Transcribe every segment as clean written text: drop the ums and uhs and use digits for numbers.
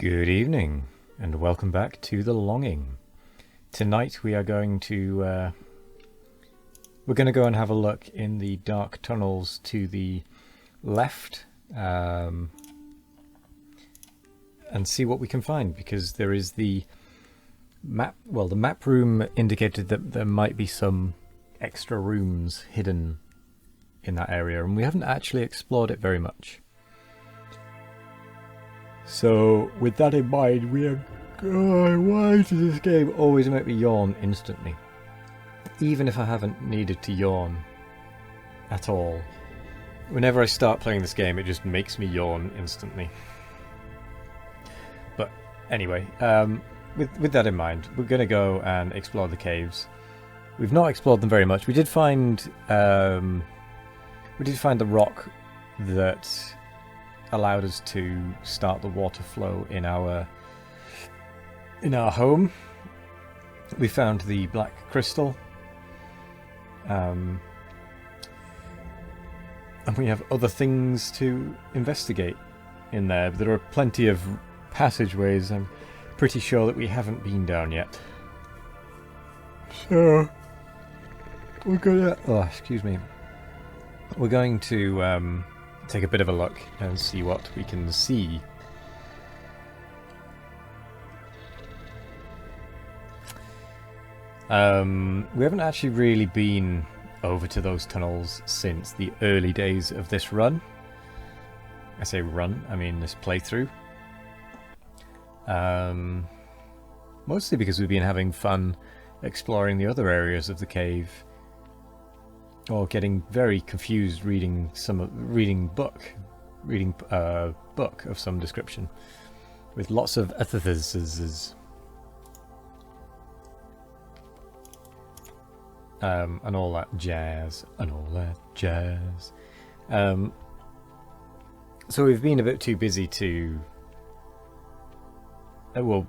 Good evening, and welcome back to The Longing. Tonight we are going to go and have a look in the dark tunnels to the left, and see what we can find, because there is the map. Well, the map room indicated that there might be some extra rooms hidden in that area, and we haven't actually explored it very much. So, with that in mind, we are... God, why does this game always make me yawn instantly? Even if I haven't needed to yawn at all. Whenever I start playing this game, it just makes me yawn instantly. But anyway, with that in mind, we're going to go and explore the caves. We've not explored them very much. We did find the rock that allowed us to start the water flow in our home. We found the black crystal, and we have other things to investigate in there. There are plenty of passageways I'm pretty sure that we haven't been down yet. So we're gonna... Oh, excuse me. We're going to take a bit of a look and see what we can see. We haven't actually really been over to those tunnels since the early days of this run. I say run, I mean this playthrough. Mostly because we've been having fun exploring the other areas of the cave, or getting very confused reading book of some description with lots of antitheses and all that jazz so we've been a bit too busy to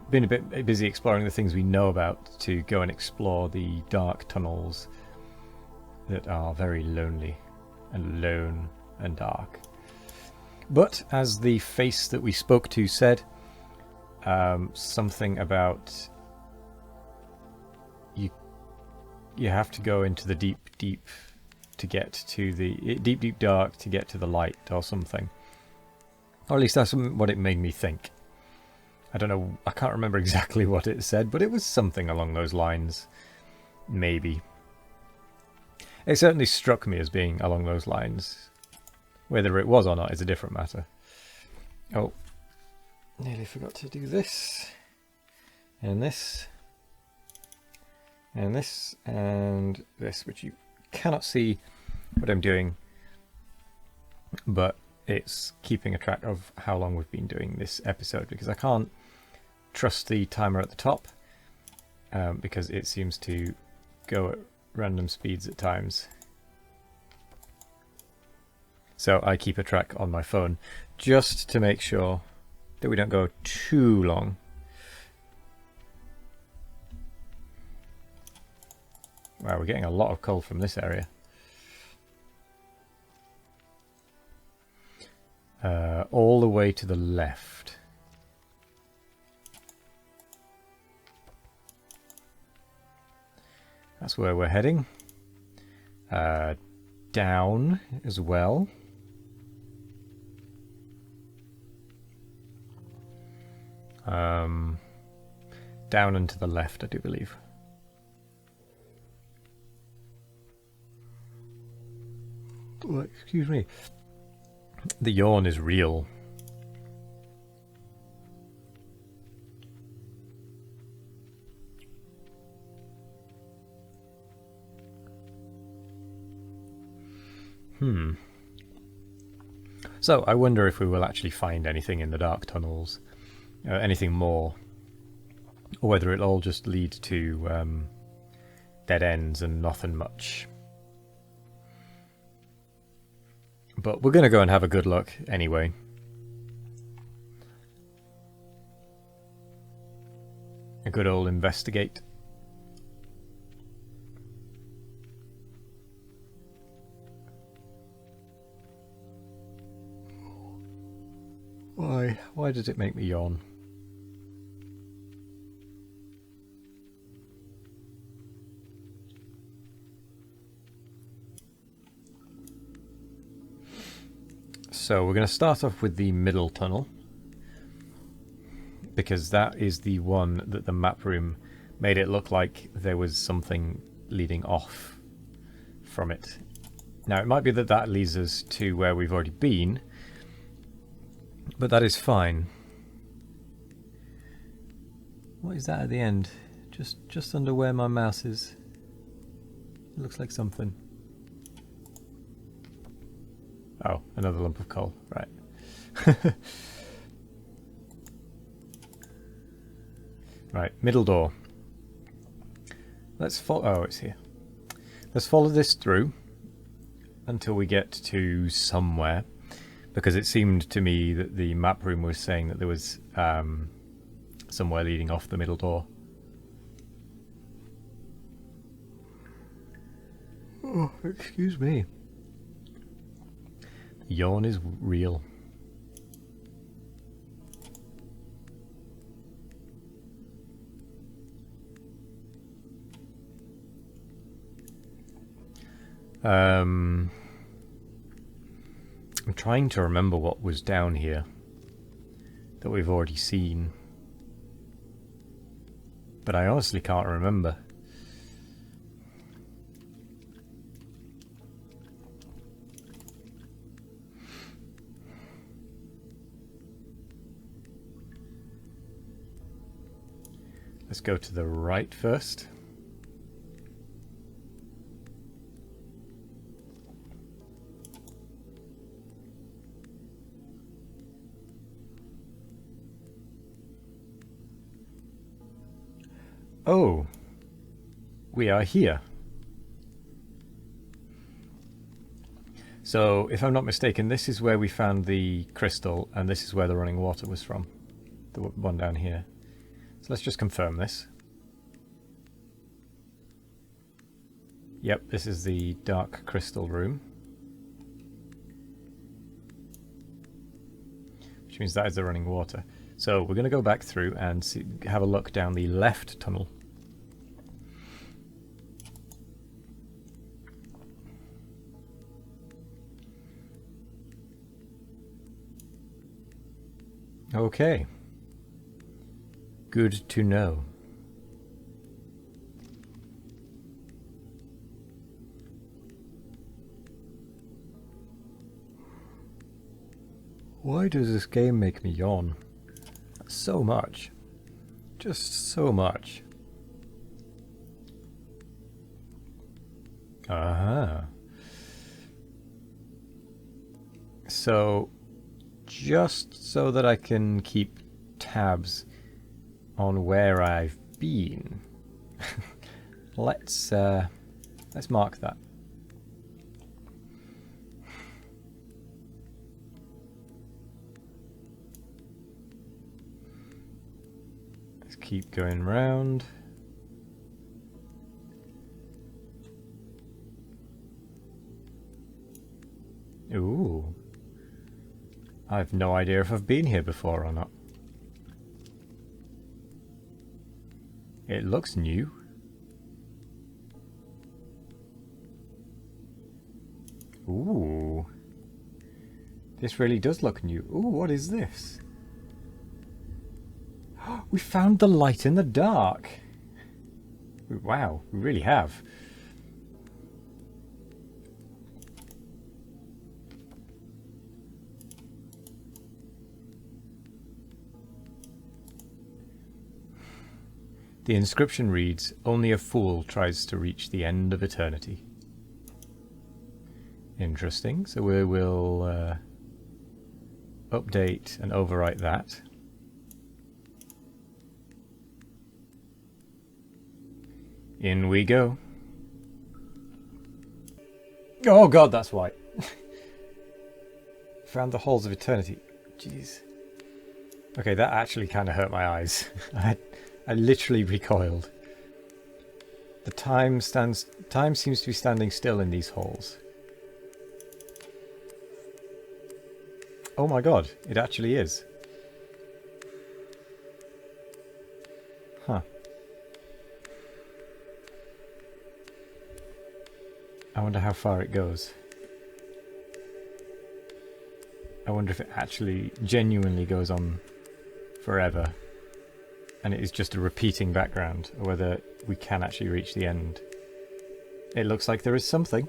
been a bit busy exploring the things we know about to go and explore the dark tunnels that are very lonely and lone and dark. But as the face that we spoke to said, something about you have to go into the deep to get to the deep dark to get to the light, or something. Or at least that's what it made me think. I don't know, I can't remember exactly what it said, but it was something along those lines. Maybe. It certainly struck me as being along those lines. Whether it was or not is a different matter. Oh, nearly forgot to do this. And this. And this. And this, which you cannot see what I'm doing. But it's keeping a track of how long we've been doing this episode, because I can't trust the timer at the top, because it seems to go at random speeds at times. So I keep a track on my phone just to make sure that we don't go too long. Wow, we're getting a lot of coal from this area. All the way to the left. That's where we're heading. Down as well. Down and to the left, I do believe. Oh, excuse me. The yawn is real. So, I wonder if we will actually find anything in the dark tunnels. Anything more. Or whether it'll all just lead to dead ends and nothing much. But we're going to go and have a good look anyway. A good old investigate. Why? Why does it make me yawn? So we're going to start off with the middle tunnel, because that is the one that the map room made it look like there was something leading off from it. Now it might be that that leads us to where we've already been, but that is fine. What is that at the end? Just under where my mouse is. It looks like something. Oh, another lump of coal, right. Right, middle door. Let's follow. Oh, it's here. Let's follow this through until we get to somewhere, because it seemed to me that the map room was saying that there was somewhere leading off the middle door. Oh, excuse me. Yawn is real. I'm trying to remember what was down here that we've already seen, but I honestly can't remember. Let's go to the right first. Oh, we are here. So, if I'm not mistaken, this is where we found the crystal, and this is where the running water was from. The one down here. So let's just confirm this. Yep, this is the dark crystal room. Which means that is the running water. So we're going to go back through and have a look down the left tunnel. Okay. Good to know. Why does this game make me yawn? So much. Just so much. Aha. So, just so that I can keep tabs on where I've been, let's mark that. Let's keep going round. Ooh. I've no idea if I've been here before or not. It looks new. Ooh. This really does look new. Ooh, what is this? We found the light in the dark. Wow, we really have. The inscription reads, "Only a fool tries to reach the end of eternity." Interesting. So we will update and overwrite that. In we go. Oh god, that's white. Found the halls of eternity. Jeez. Okay, that actually kind of hurt my eyes. I literally recoiled. The time seems to be standing still in these halls. Oh my god, it actually is. Huh. I wonder how far it goes. I wonder if it actually genuinely goes on forever and it is just a repeating background, or whether we can actually reach the end. It looks like there is something.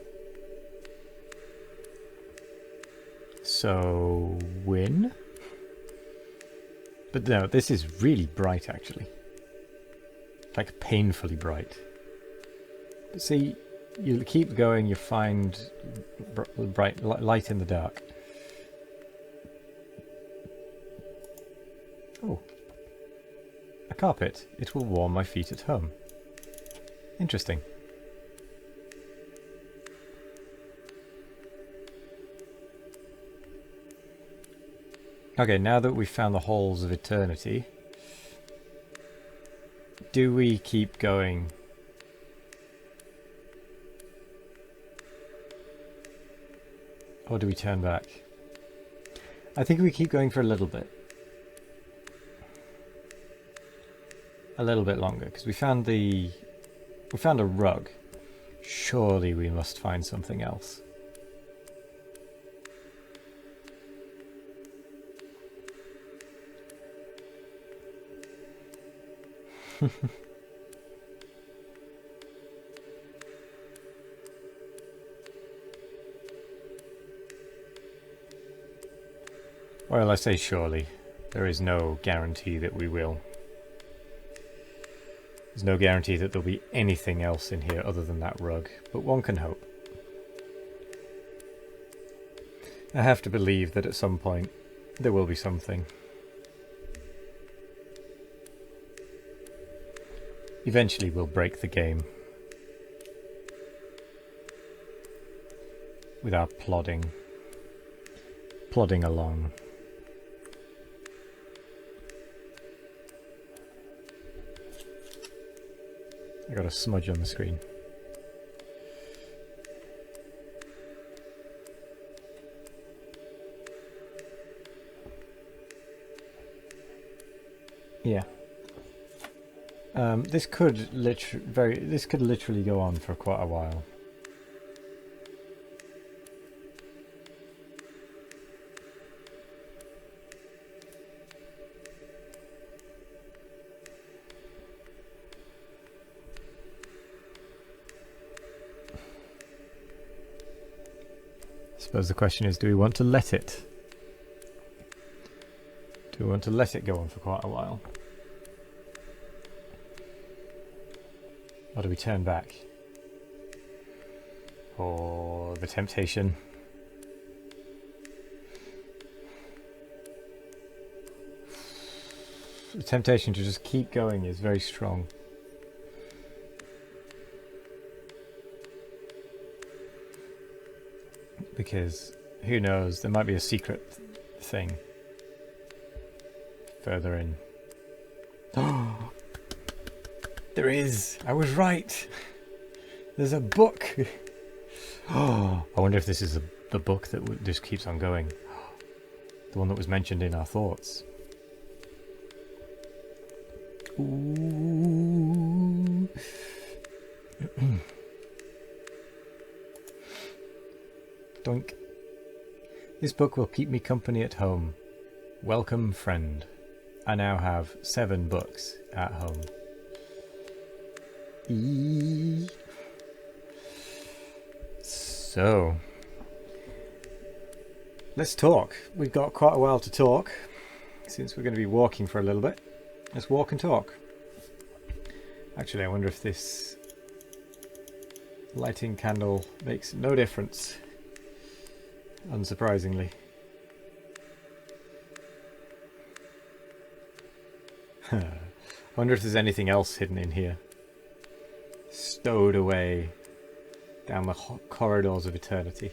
So, win? But no, this is really bright actually. Like painfully bright. But see, you keep going, you find bright light in the dark. Oh. A carpet. It will warm my feet at home. Interesting. Okay, now that we've found the halls of eternity, do we keep going? Or do we turn back? I think we keep going for a little bit. A little bit longer, because we found a rug. Surely we must find something else. Well, I say surely. There is no guarantee that we will. There's no guarantee that there'll be anything else in here other than that rug, but one can hope. I have to believe that at some point there will be something. Eventually we'll break the game. With our plodding along. I got a smudge on the screen. Yeah. This could literally go on for quite a while. I suppose the question is, do we want to let it? Do we want to let it go on for quite a while? Or do we turn back? Or the temptation? The temptation to just keep going is very strong. Because, who knows, there might be a secret thing further in. Oh, there is! I was right! There's a book! Oh, I wonder if this is the book that just keeps on going. The one that was mentioned in our thoughts. Ooh. Doink. This book will keep me company at home. Welcome, friend. I now have 7 books at home. So, let's talk. We've got quite a while to talk, since we're going to be walking for a little bit. Let's walk and talk. Actually, I wonder if this lighting candle makes no difference. Unsurprisingly. I wonder if there's anything else hidden in here. Stowed away down the corridors of eternity.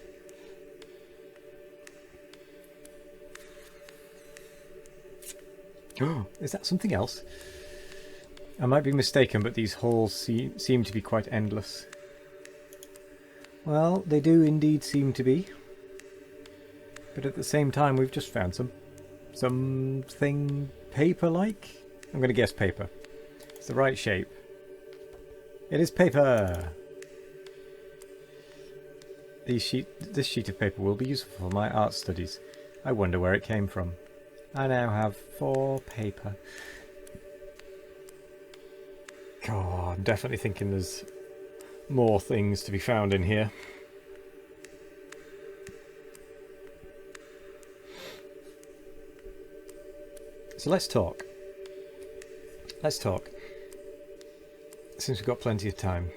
Oh, is that something else? I might be mistaken, but these halls seem to be quite endless. Well, they do indeed seem to be. But at the same time, we've just found something paper-like. I'm going to guess paper. It's the right shape. It is paper! This sheet of paper will be useful for my art studies. I wonder where it came from. I now have 4 paper. God, I'm definitely thinking there's more things to be found in here. So let's talk. Let's talk. Since we've got plenty of time.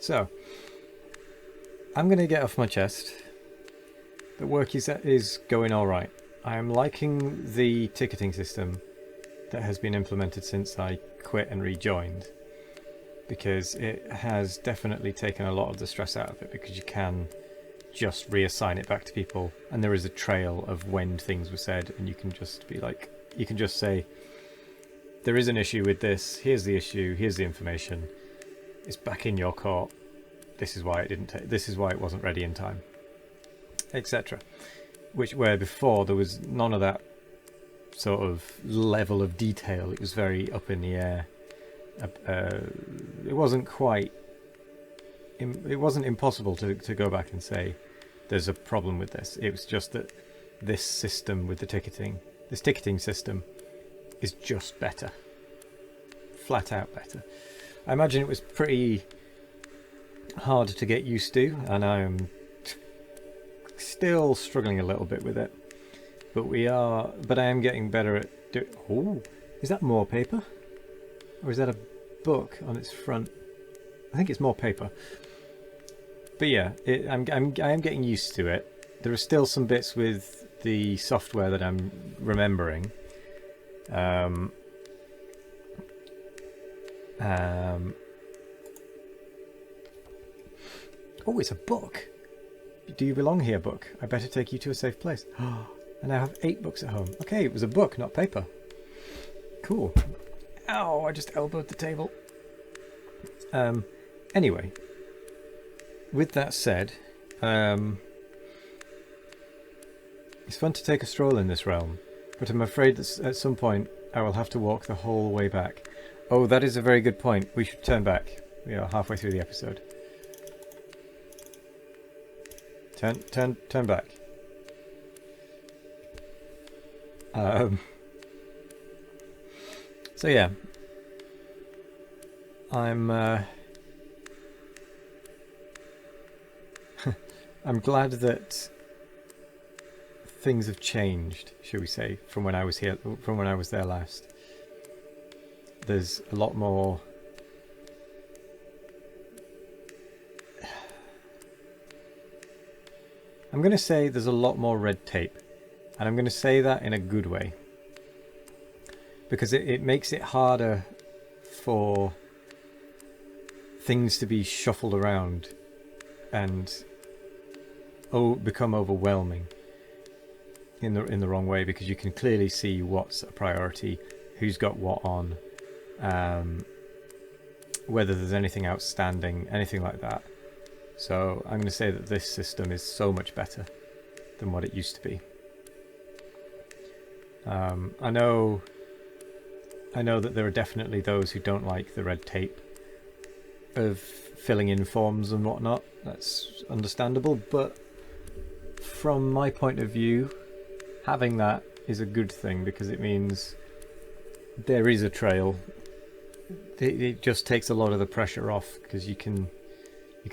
So, I'm going to get off my chest. The work is going alright. I am liking the ticketing system that has been implemented since I quit and rejoined, because it has definitely taken a lot of the stress out of it, because you can just reassign it back to people and there is a trail of when things were said, and you can just be like, you can just say, there is an issue with this, here's the issue, here's the information, it's back in your court, this is why it didn't take, this is why it wasn't ready in time, etc. Where before there was none of that sort of level of detail. It was very up in the air. It wasn't quite, it wasn't impossible to go back and say there's a problem with this. It was just that this system with the ticketing, this ticketing system is just better, flat out better. I imagine it was pretty hard to get used to, and I'm still struggling a little bit with it, but I am getting better at oh, is that more paper, or is that a book on its front? I think it's more paper, but yeah, I am getting used to it. There are still some bits with the software that I'm remembering. Oh, it's a book. Do you belong here, book? I better take you to a safe place. I now have 8 books at home. Okay, it was a book, not paper. Cool. Ow, I just elbowed the table. Anyway, with that said, it's fun to take a stroll in this realm, but I'm afraid that at some point I will have to walk the whole way back. Oh, that is a very good point. We should turn back. We are halfway through the episode. Turn back. So yeah, I'm I'm glad that things have changed, shall we say, from when I was here, from when I was there last. There's a lot more. I'm going to say there's a lot more red tape, and I'm going to say that in a good way, because it makes it harder for things to be shuffled around and become overwhelming in the wrong way, because you can clearly see what's a priority, who's got what on, whether there's anything outstanding, anything like that. So I'm going to say that this system is so much better than what it used to be. I know that there are definitely those who don't like the red tape of filling in forms and whatnot. That's understandable, but from my point of view, having that is a good thing, because it means there is a trail. It just takes a lot of the pressure off, because you can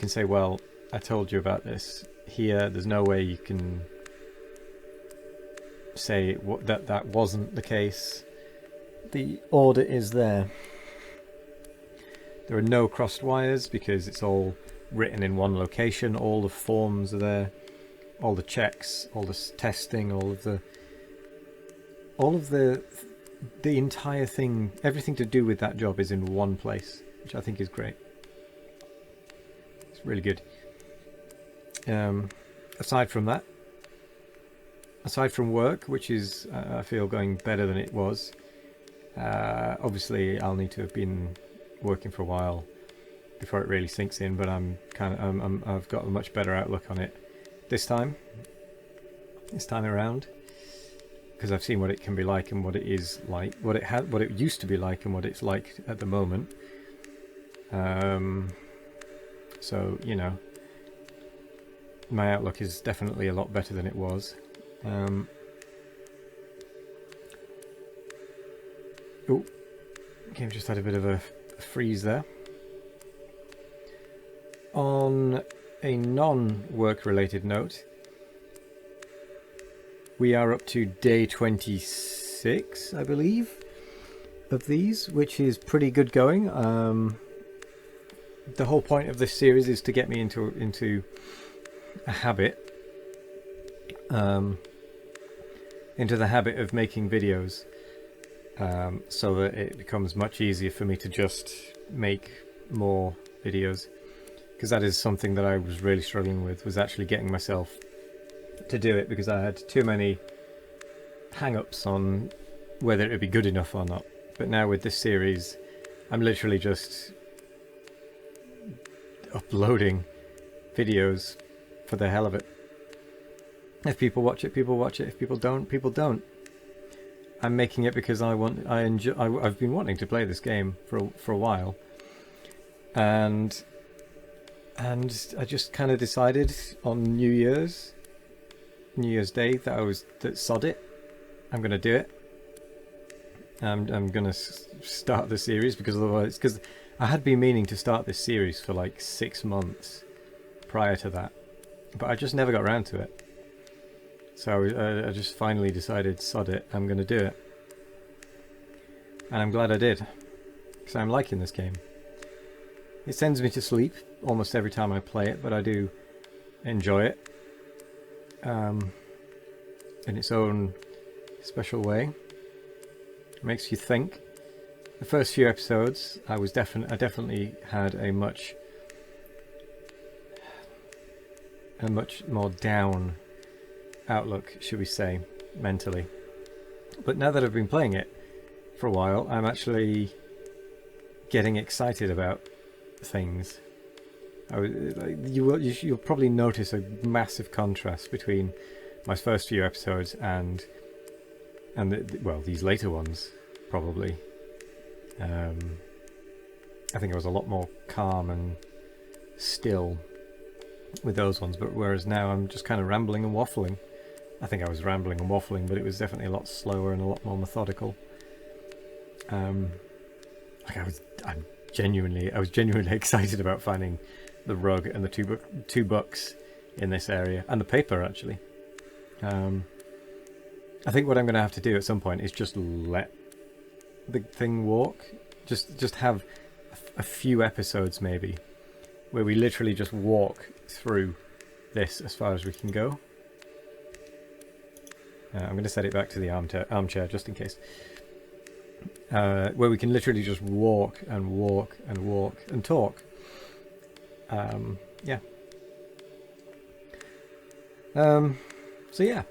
say, well, I told you about this. Here, there's no way you can say that wasn't the case. The order is there. There are no crossed wires, because it's all written in one location. All the forms are there, all the checks, all the testing, all of the entire thing, everything to do with that job is in one place, which I think is great. It's really good. Aside from that, aside from work, which is I feel going better than it was. Obviously, I'll need to have been working for a while before it really sinks in, but I've got a much better outlook on it this time around, because I've seen what it can be like and what it is like, what it used to be like and what it's like at the moment. So, you know, my outlook is definitely a lot better than it was. Oh, game just had a bit of a freeze there. On a non-work related note, we are up to day 26, I believe, of these, which is pretty good going. The whole point of this series is to get me into a habit, into the habit of making videos, so that it becomes much easier for me to just make more videos, because that is something that I was really struggling with, was actually getting myself to do it, because I had too many hang-ups on whether it would be good enough or not. But now with this series, I'm literally just uploading videos for the hell of it. If people watch it, people watch it. If people don't, people don't. I'm making it because I've been wanting to play this game for a while, and I just kind of decided on New Year's Day that sod it. I'm gonna do it. I'm gonna start the series, because otherwise, because I had been meaning to start this series for like 6 months prior to that, but I just never got around to it. So I just finally decided, sod it, I'm gonna do it, and I'm glad I did, because I'm liking this game. It sends me to sleep almost every time I play it, but I do enjoy it in its own special way. It makes you think. The first few episodes, I definitely had a much more down outlook, should we say, mentally. But now that I've been playing it for a while, I'm actually getting excited about things. You'll probably notice a massive contrast between my first few episodes and these later ones, probably. I think I was a lot more calm and still with those ones, but whereas now I'm just kind of rambling and waffling. I think I was rambling and waffling, but it was definitely a lot slower and a lot more methodical. I was genuinely excited about finding the rug and the two books in this area, and the paper actually. I think what I'm going to have to do at some point is just let the thing walk. Just have a few episodes maybe where we literally just walk through this as far as we can go. I'm going to set it back to the armchair just in case. Where we can literally just walk and walk and walk and talk. Yeah. So yeah.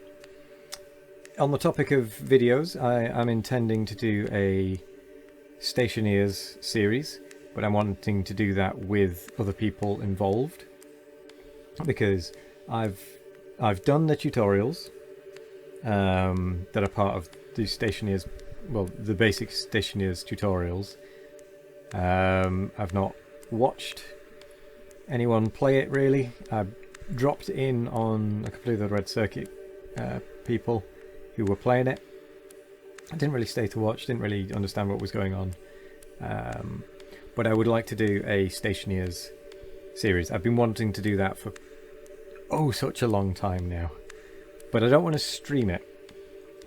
On the topic of videos, I am intending to do a Stationeers series, but I'm wanting to do that with other people involved, because I've done the tutorials that are part of the Stationeers, well, the basic Stationeers tutorials. I've not watched anyone play it really. I dropped in on a couple of the Red Circuit people who were playing it. I didn't really stay to watch, didn't really understand what was going on. But I would like to do a Stationeers series. I've been wanting to do that for such a long time now. But I don't want to stream it.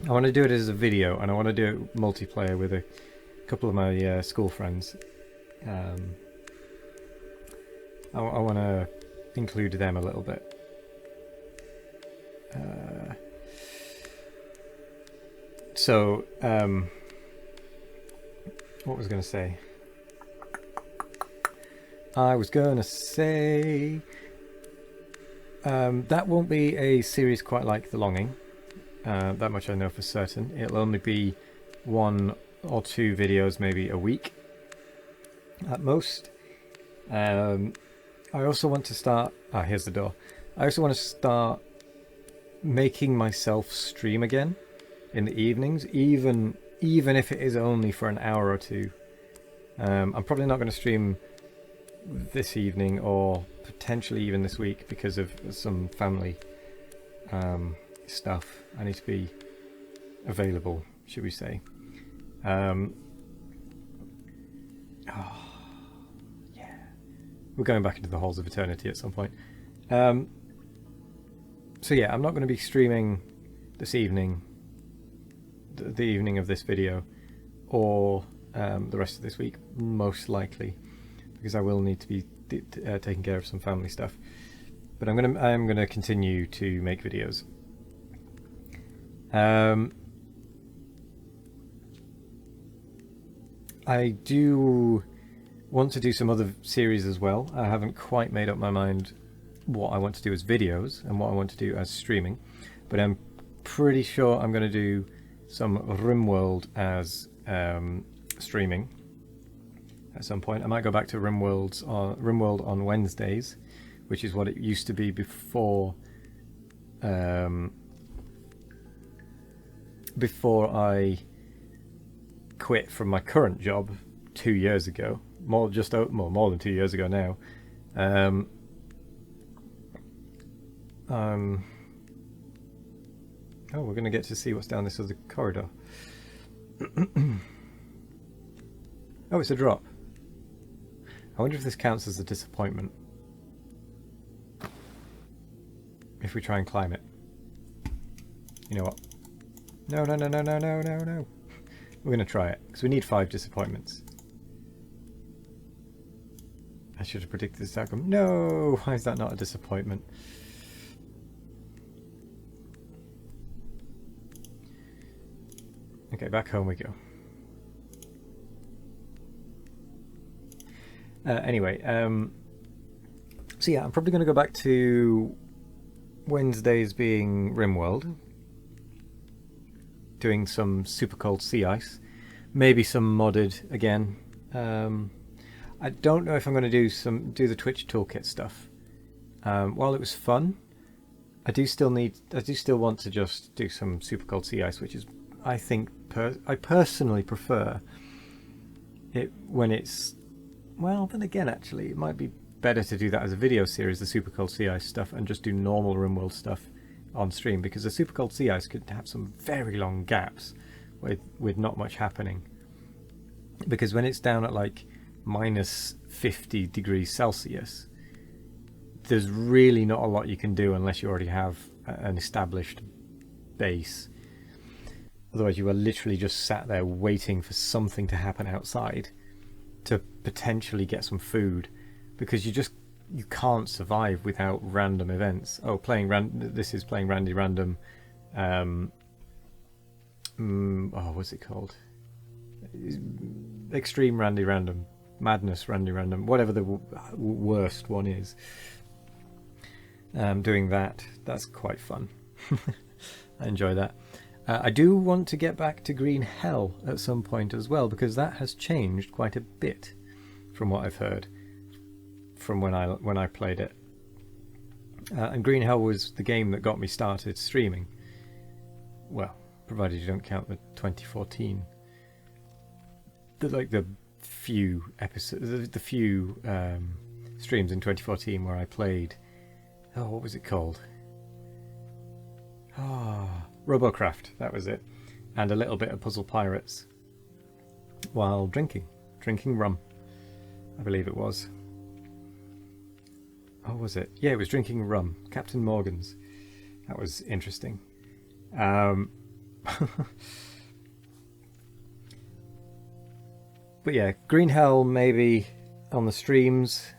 I want to do it as a video, and I want to do it multiplayer with a couple of my school friends. I want to include them a little bit. What was I going to say? I was going to say that won't be a series quite like The Longing. That much I know for certain. It'll only be 1 or 2 videos maybe a week at most. I also want to start... here's the door. I also want to start making myself stream again in the evenings, even if it is only for an hour or 2. I'm probably not going to stream this evening or potentially even this week because of some family stuff. I need to be available, should we say. Yeah. We're going back into the halls of eternity at some point. So yeah, I'm not going to be streaming this evening, the evening of this video, or the rest of this week, most likely, because I will need to be taking care of some family stuff. But I'm gonna continue to make videos. I do want to do some other series as well. I haven't quite made up my mind what I want to do as videos and what I want to do as streaming, but I'm pretty sure I'm going to do some RimWorld as streaming at some point. I might go back to RimWorld on Wednesdays, which is what it used to be before I quit from my current job 2 years ago. More than 2 years ago now. Oh, we're going to get to see what's down this other corridor. Oh, it's a drop. I wonder if this counts as a disappointment. If we try and climb it. You know what? No. We're going to try it, because we need 5 disappointments. I should have predicted this outcome. No! Why is that not a disappointment? Okay, back home we go. Anyway, so yeah, I'm probably going to go back to Wednesdays being RimWorld, doing some super cold sea ice, maybe some modded again. I don't know if I'm going to do the Twitch toolkit stuff. While it was fun, I do still want to just do some super cold sea ice, which is, I think, I personally prefer it when it's, well, then again, actually, it might be better to do that as a video series, the super cold sea ice stuff, and just do normal RimWorld stuff on stream, because the super cold sea ice could have some very long gaps with not much happening. Because when it's down at like minus 50 degrees Celsius, there's really not a lot you can do unless you already have an established base. Otherwise you are literally just sat there waiting for something to happen outside to potentially get some food, because you can't survive without random events. Oh, this is playing Randy Random. What's it called? Extreme Randy Random, Madness Randy Random, whatever the worst one is. Doing that's quite fun. I enjoy that. I do want to get back to Green Hell at some point as well, because that has changed quite a bit from what I've heard from when I played it. And Green Hell was the game that got me started streaming. Well, provided you don't count the 2014. The few episodes, the few streams in 2014 where I played. Oh, what was it called? Robocraft, that was it. And a little bit of Puzzle Pirates while drinking rum, I believe it was. Oh, was it? Yeah, it was drinking rum. Captain Morgan's. That was interesting. But yeah, Green Hell maybe on the streams.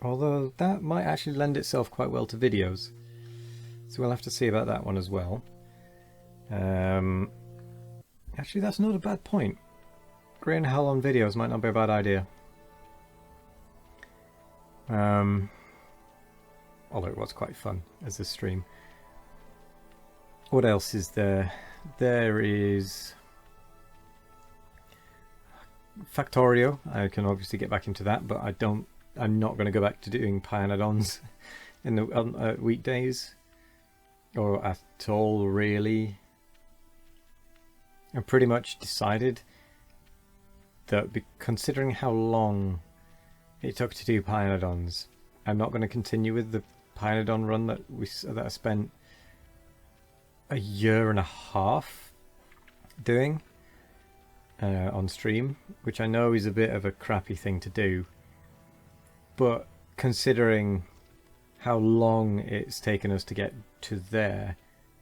Although that might actually lend itself quite well to videos. So we'll have to see about that one as well. Actually, that's not a bad point. Green Hell on videos might not be a bad idea. Although it was quite fun as a stream. What else is there? There is Factorio. I can obviously get back into that, but I'm not going to go back to doing Pionadons in the weekdays, or at all, really. I've pretty much decided that, considering how long it took to do Pionadons, I'm not going to continue with the Pionadon run that I spent a year and a half doing on stream, which I know is a bit of a crappy thing to do, but considering how long it's taken us to get to there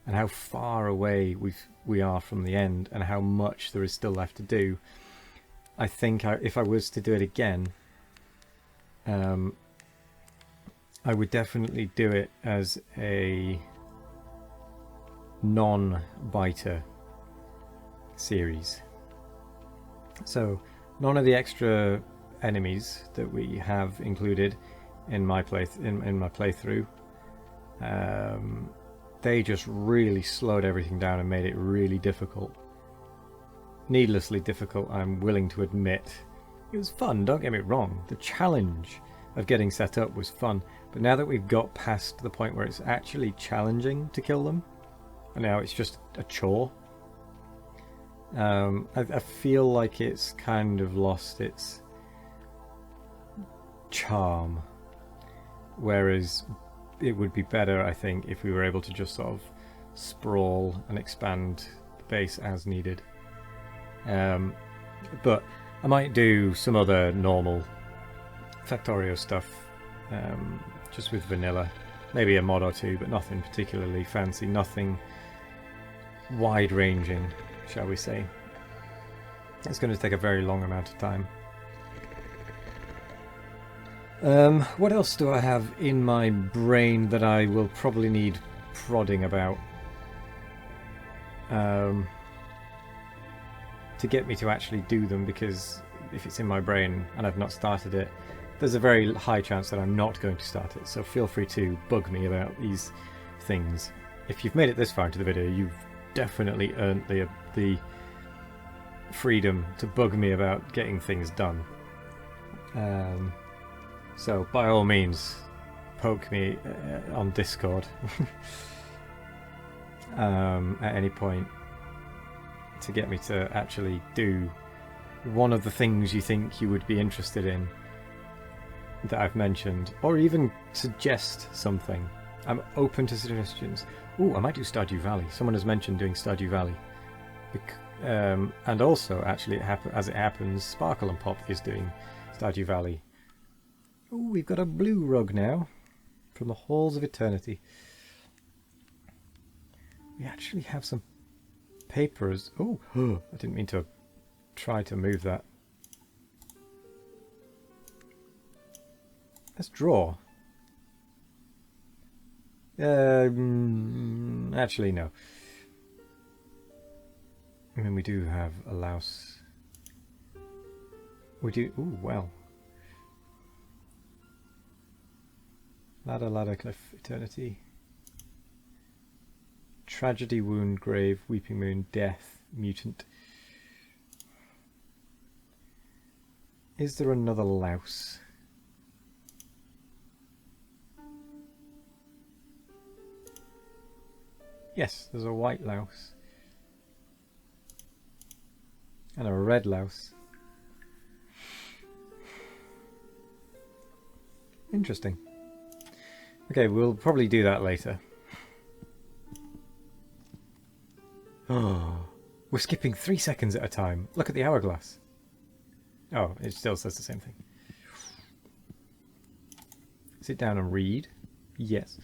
and how far away we are from the end and how much there is still left to do, I think if I was to do it again, I would definitely do it as a non-biter series. So none of the extra enemies that we have included in my playthrough, they just really slowed everything down and made it really difficult. Needlessly difficult, I'm willing to admit. It was fun, don't get me wrong. The challenge of getting set up was fun, but now that we've got past the point where it's actually challenging to kill them, and now it's just a chore, I feel like it's kind of lost its charm. Whereas it would be better, I think, if we were able to just sort of sprawl and expand the base as needed. But I might do some other normal Factorio stuff, just with vanilla. Maybe a mod or two, but nothing particularly fancy, nothing wide-ranging, shall we say. It's going to take a very long amount of time. What else do I have in my brain that I will probably need prodding about to get me to actually do them, because if it's in my brain and I've not started it, there's a very high chance that I'm not going to start it, so feel free to bug me about these things. If you've made it this far into the video, you've definitely earned the freedom to bug me about getting things done. So by all means, poke me on Discord at any point to get me to actually do one of the things you think you would be interested in that I've mentioned, or even suggest something. I'm open to suggestions. Ooh, I might do Stardew Valley. Someone has mentioned doing Stardew Valley. And also, actually, as it happens, Sparkle and Pop is doing Stardew Valley. Ooh, we've got a blue rug now from the Halls of Eternity. We actually have some papers. Oh, I didn't mean to try to move that. Let's draw. Actually, no. I mean, we do have a louse. We do. Ooh, well. Ladder, cliff, eternity. Tragedy, wound, grave, weeping moon, death, mutant. Is there another louse? Yes, there's a white louse. And a red louse. Interesting. Okay, we'll probably do that later. Oh, we're skipping 3 seconds at a time. Look at the hourglass. Oh, it still says the same thing. Sit down and read. Yes.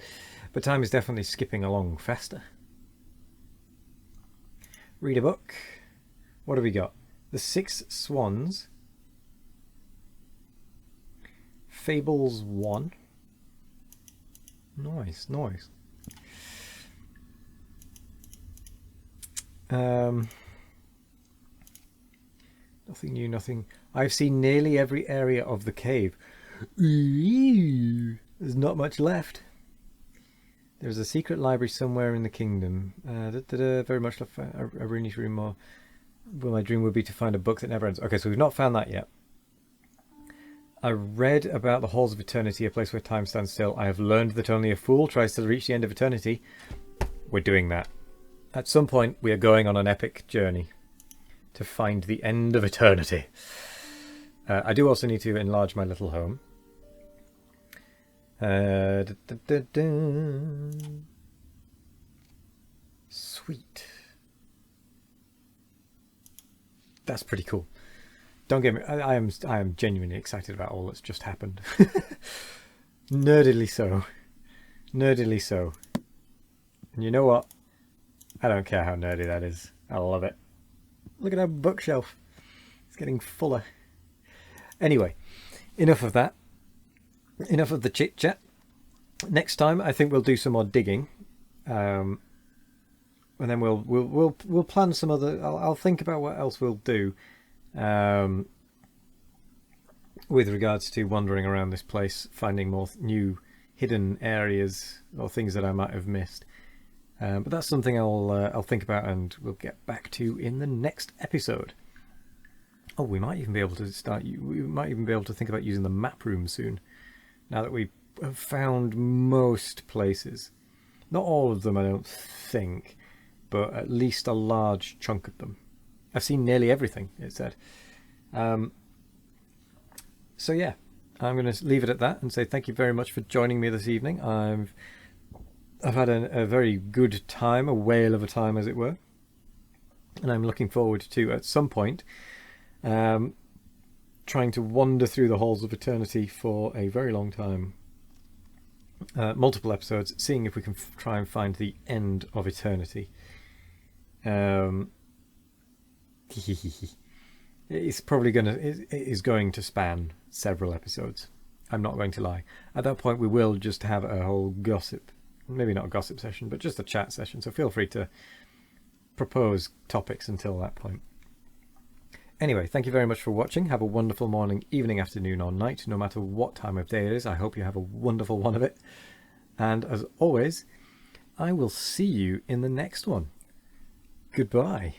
But time is definitely skipping along faster. Read a book. What have we got? The Six Swans. Fables 1. Nice, nice. Nothing new, nothing. I've seen nearly every area of the cave. There's not much left. There's a secret library somewhere in the kingdom. Very much left. I really need to read more. Well, my dream would be to find a book that never ends. Okay, so we've not found that yet. I read about the Halls of Eternity, a place where time stands still. I have learned that only a fool tries to reach the end of eternity. We're doing that. At some point, we are going on an epic journey to find the end of eternity. I do also need to enlarge my little home. Sweet. That's pretty cool. Don't get me. I am genuinely excited about all that's just happened. Nerdily so. Nerdily so. And you know what? I don't care how nerdy that is. I love it. Look at our bookshelf. It's getting fuller. Anyway, enough of that. Enough of the chit chat. Next time, I think we'll do some more digging, and then we'll plan some other. I'll think about what else we'll do, with regards to wandering around this place, finding more new hidden areas or things that I might have missed. But that's something I'll think about, and we'll get back to in the next episode. Oh, we might even be able to start. We might even be able to think about using the map room soon. Now that we have found most places, not all of them, I don't think, but at least a large chunk of them. I've seen nearly everything, it said. So yeah, I'm going to leave it at that and say thank you very much for joining me this evening. I've had a very good time, a whale of a time, as it were, and I'm looking forward to, at some point, trying to wander through the halls of eternity for a very long time, multiple episodes, seeing if we can try and find the end of eternity. It's probably it is going to span several episodes. I'm not going to lie. At that point, we will just have a whole gossip, maybe not a gossip session, but just a chat session. So feel free to propose topics until that point. Anyway, thank you very much for watching. Have a wonderful morning, evening, afternoon, or night, no matter what time of day it is. I hope you have a wonderful one of it. And as always, I will see you in the next one. Goodbye.